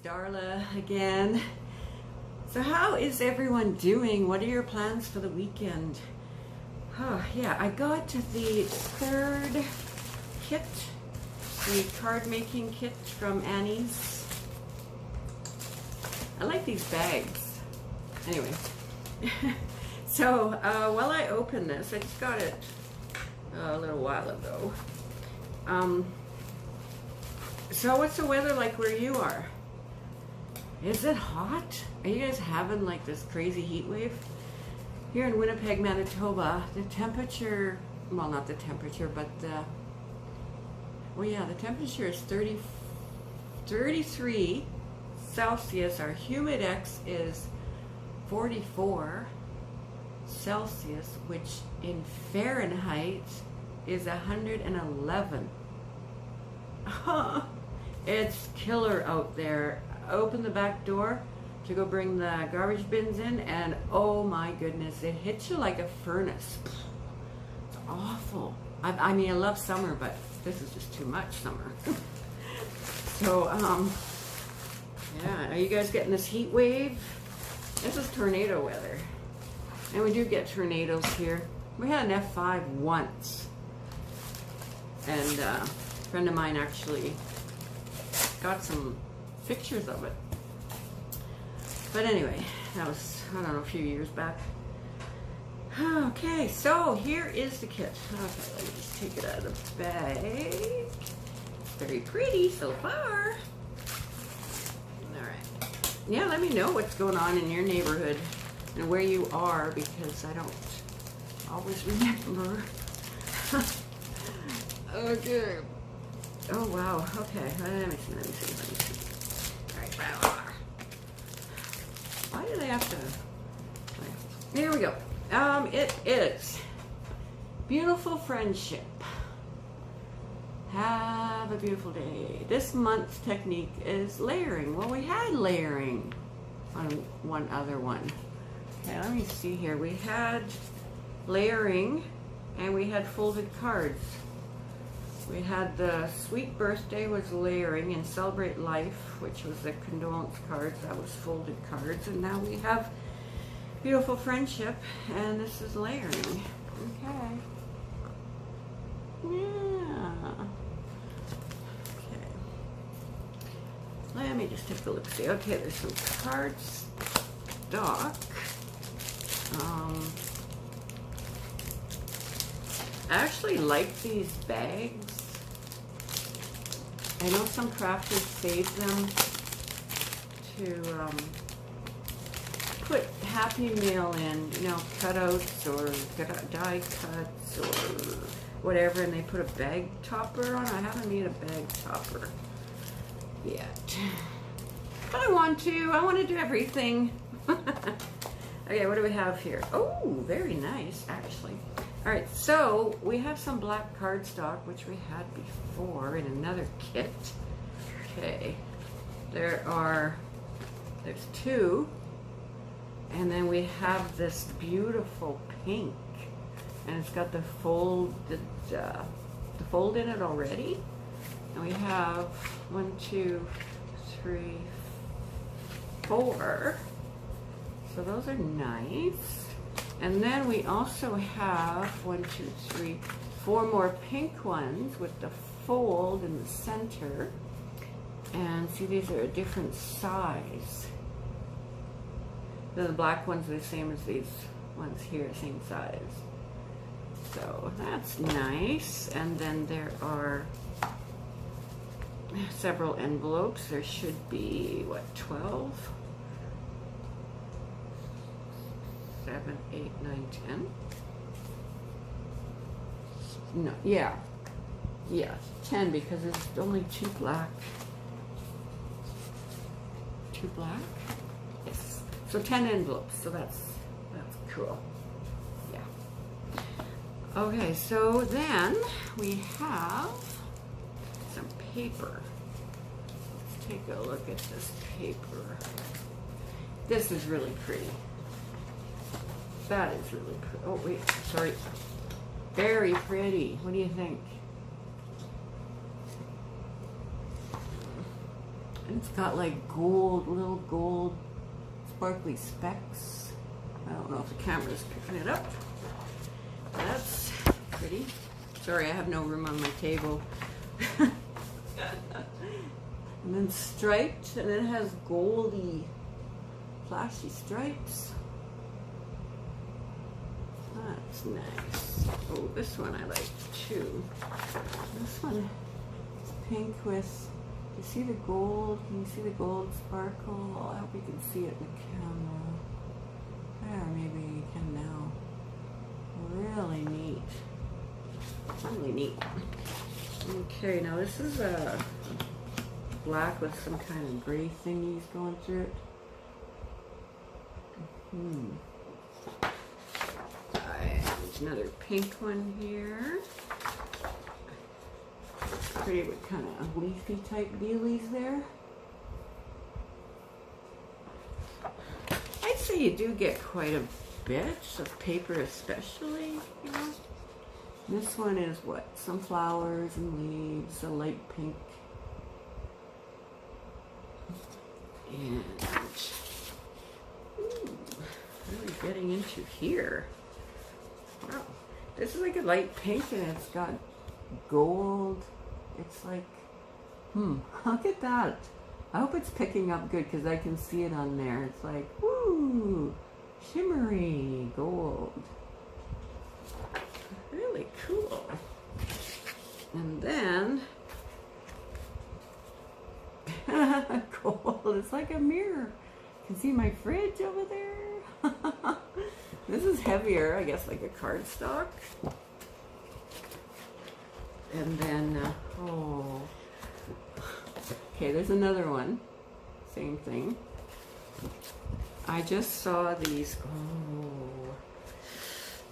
Darla again. So how is everyone doing? What are your plans for the weekend? Oh yeah, I got the third kit, the card making kit from Annie's. I like these bags. Anyway, so while I open this, I just got it a little while ago. So what's the weather like where you are? Is it hot? Are you guys having like this crazy heat wave? Here in Winnipeg, Manitoba, the temperature, well, not the temperature, but the temperature is 33 Celsius. Our humidex is 44 Celsius, which in Fahrenheit is 111. It's killer out there. I open the back door to go bring the garbage bins in, and oh my goodness, it hits you like a furnace. It's awful. I mean, I love summer, but this is just too much summer. So, yeah, are you guys getting this heat wave? This is tornado weather. And we do get tornadoes here. We had an F5 once. And a friend of mine actually got some pictures of it. But anyway, that was, I don't know, a few years back. Okay, so here is the kit. Okay, let me just take it out of the bag. It's very pretty so far. Alright. Yeah, let me know what's going on in your neighborhood and where you are, because I don't always remember. Okay. Oh wow, okay. Let me see. Alright, why did I have to? Here we go. It is Beautiful Friendship. Have a beautiful day. This month's technique is layering. Well, we had layering on one other one. Okay, let me see here. We had layering and we had folded cards. We had the Sweet Birthday was layering, and Celebrate Life, which was the condolence cards, that was folded cards, and now we have Beautiful Friendship, and this is layering. Okay. Yeah. Okay. Let me just take a look. See. Okay, there's some card stock. I actually like these bags. I know some crafters save them to put Happy Meal in, you know, cutouts or die cuts or whatever, and they put a bag topper on. I haven't made a bag topper yet, but I want to do everything. Okay, what do we have here? Oh, very nice, actually. All right, so we have some black cardstock, which we had before in another kit. Okay, there's two, and then we have this beautiful pink, and it's got the fold in it already. And we have 1, 2, 3, 4. So those are nice. And then we also have 1, 2, 3, 4 more pink ones with the fold in the center. And see, these are a different size. The black ones are the same as these ones here, same size. So that's nice. And then there are several envelopes. There should be, what, 12? 7, 8, 9, 10. No, yeah, 10, because there's only 2 black. 2 black? Yes. So 10 envelopes. So that's cool. Yeah. Okay, so then we have some paper. Let's take a look at this paper. This is really pretty. That is really pretty. Oh, wait, sorry. Very pretty. What do you think? It's got like gold, little gold sparkly specks. I don't know if the camera's picking it up. That's pretty. Sorry, I have no room on my table. And then striped, and it has goldy, flashy stripes. That's nice. Oh, this one I like too. This one is pink with, you see the gold? Can you see the gold sparkle? I hope you can see it in the camera. There, maybe you can now. Really neat. Really neat. Okay, now this is a black with some kind of gray thingies going through it. Another pink one here. Pretty with kind of leafy type dealies there. I'd say you do get quite a bit of paper, especially, you know. This one is what? Some flowers and leaves, a light pink. And really getting into here. Wow, this is like a light pink and it's got gold. It's like, look at that. I hope it's picking up good because I can see it on there. It's like, woo, shimmery gold. Really cool. And then, gold, it's like a mirror. You can see my fridge over there. This is heavier, I guess, like a cardstock. And then, okay, there's another one. Same thing. I just saw these.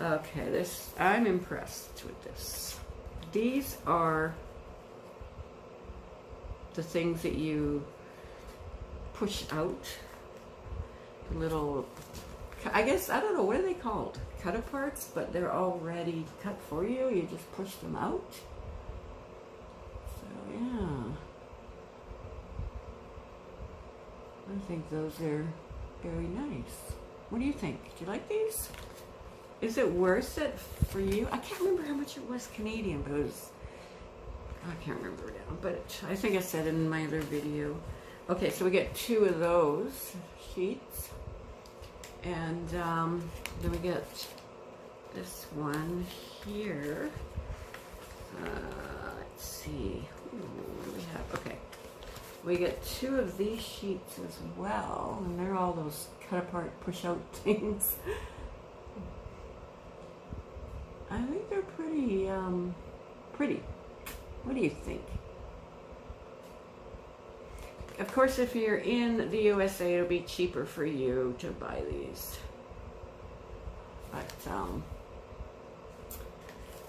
Okay, this, I'm impressed with this. These are the things that you push out. The little, I guess, I don't know, what are they called? Cut aparts, but they're already cut for you. You just push them out. So, yeah. I think those are very nice. What do you think? Do you like these? Is it worth it for you? I can't remember how much it was Canadian, but it was, I can't remember now, but I think I said in my other video. Okay, so we get 2 of those sheets. And then we get this one here. Let's see. What do we have? Okay. We get 2 of these sheets as well. And they're all those cut apart, push out things. I think they're pretty, pretty. What do you think? Of course, if you're in the USA, it'll be cheaper for you to buy these. But, I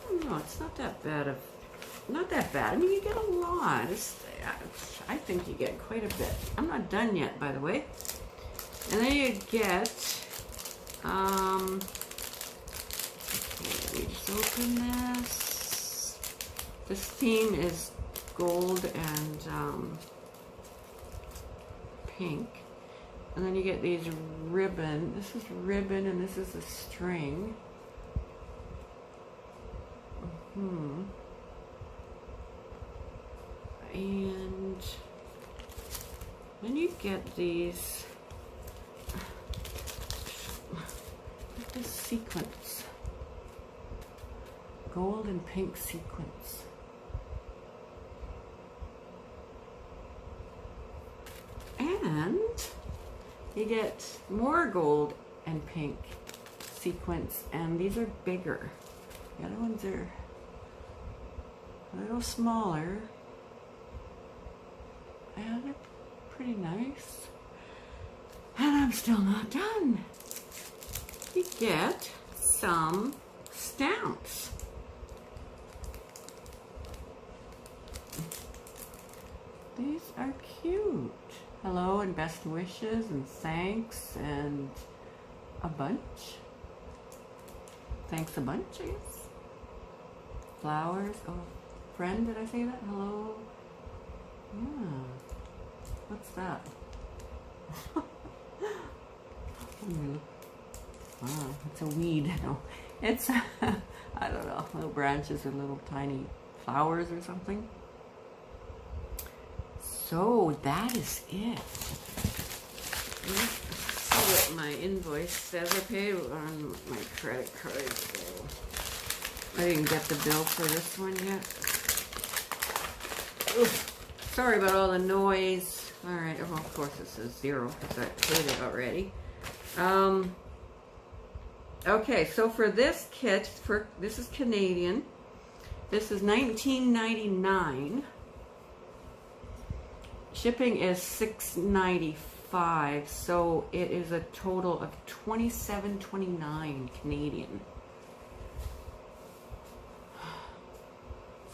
don't know, it's not that bad not that bad. I mean, you get a lot. I think you get quite a bit. I'm not done yet, by the way. And then you get, okay, let me just open this. This theme is gold and, pink. And then you get these ribbon. This is ribbon and this is a string. And then you get these, this sequence. Gold and pink sequence. And you get more gold and pink sequence, and these are bigger. The other ones are a little smaller. And they're pretty nice. And I'm still not done. You get some stamps. These are cute. Hello and best wishes and thanks and a bunch. Thanks a bunch, I guess. Flowers. Oh, friend, did I say that? Hello. Yeah. What's that? Wow, it's a weed. No, it's I don't know, little branches or little tiny flowers or something. So that is it. Let's see what my invoice says. I paid on my credit card, so I didn't get the bill for this one yet. Oof. Sorry about all the noise. All right, well, of course it says 0 because I paid it already. Okay, so for this kit, this is Canadian. This is $19.99. Shipping is $6.95, so it is a total of $27.29 Canadian.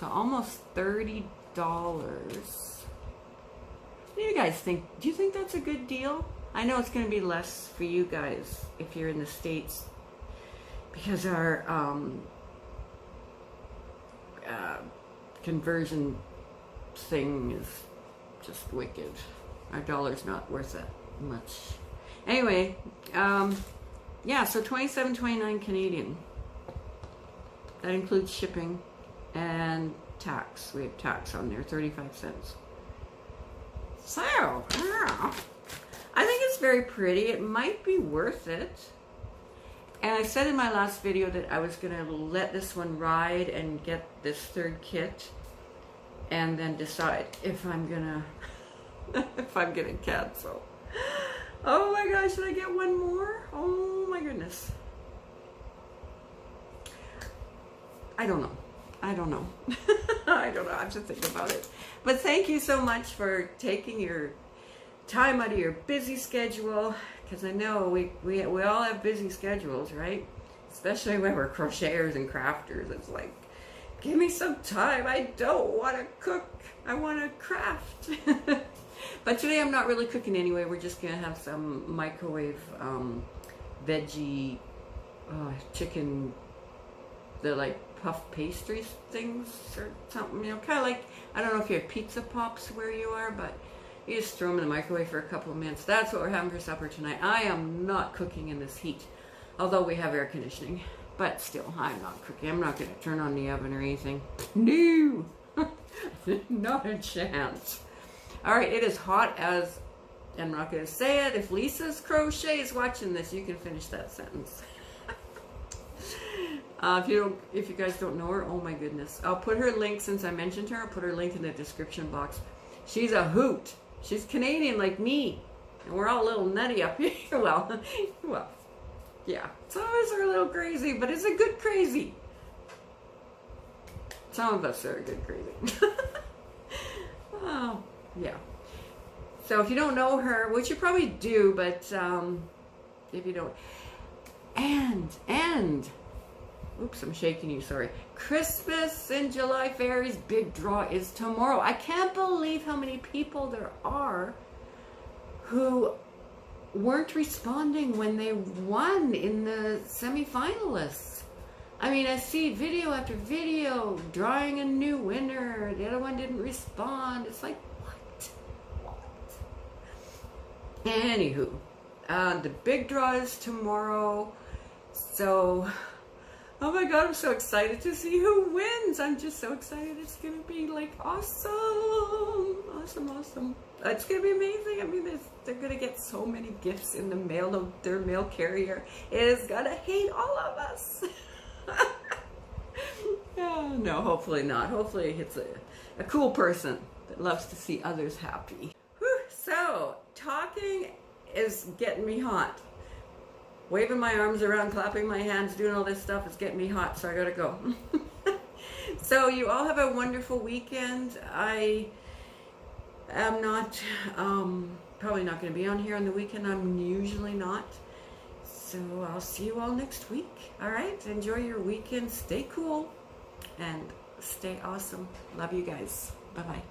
So almost $30. What do you guys think? Do you think that's a good deal? I know it's going to be less for you guys if you're in the States, because our conversion thing is just wicked. Our dollar's not worth that much. Anyway, yeah, so $27.29 Canadian. That includes shipping and tax. We have tax on there, 35 cents. So, yeah, I think it's very pretty. It might be worth it. And I said in my last video that I was going to let this one ride and get this third kit and then decide if I'm going to cancel. Oh my gosh, should I get one more? Oh my goodness. I don't know. I don't know. I have to think about it. But thank you so much for taking your time out of your busy schedule, because I know we all have busy schedules, right? Especially when we're crocheters and crafters. It's like, give me some time. I don't want to cook. I want to craft. But today I'm not really cooking anyway. We're just going to have some microwave veggie chicken, the like puff pastry things or something, you know, kind of like, I don't know if you have pizza pops where you are, but you just throw them in the microwave for a couple of minutes. That's what we're having for supper tonight. I am not cooking in this heat, although we have air conditioning, but still, I'm not cooking. I'm not going to turn on the oven or anything. No, not a chance. All right, it is hot as, I'm not going to say it. If Lisa's Crochet is watching this, you can finish that sentence. If you guys don't know her, oh my goodness. I'll put her link, since I mentioned her, I'll put her link in the description box. She's a hoot. She's Canadian like me. And we're all a little nutty up here. Well, yeah. Some of us are a little crazy, but it's a good crazy. Some of us are a good crazy. Oh, yeah. So if you don't know her, which you probably do, but if you don't, and oops, I'm shaking you, sorry. Christmas in July Fairies big draw is tomorrow. I can't believe how many people there are who weren't responding when they won in the semi-finalists. I mean, I see video after video, drawing a new winner. The other one didn't respond. It's like, what? Anywho, the big draw is tomorrow. So, oh my God, I'm so excited to see who wins. I'm just so excited. It's going to be like awesome. Awesome. It's going to be amazing. I mean, they're going to get so many gifts in the mail. Their mail carrier is going to hate all of us. Oh, no, hopefully not. Hopefully it's a cool person that loves to see others happy. Whew, so, talking is getting me hot. Waving my arms around, clapping my hands, doing all this stuff is getting me hot, so I gotta go. So you all have a wonderful weekend. I am not, probably not going to be on here on the weekend. I'm usually not. So I'll see you all next week. All right, enjoy your weekend. Stay cool and stay awesome. Love you guys. Bye-bye.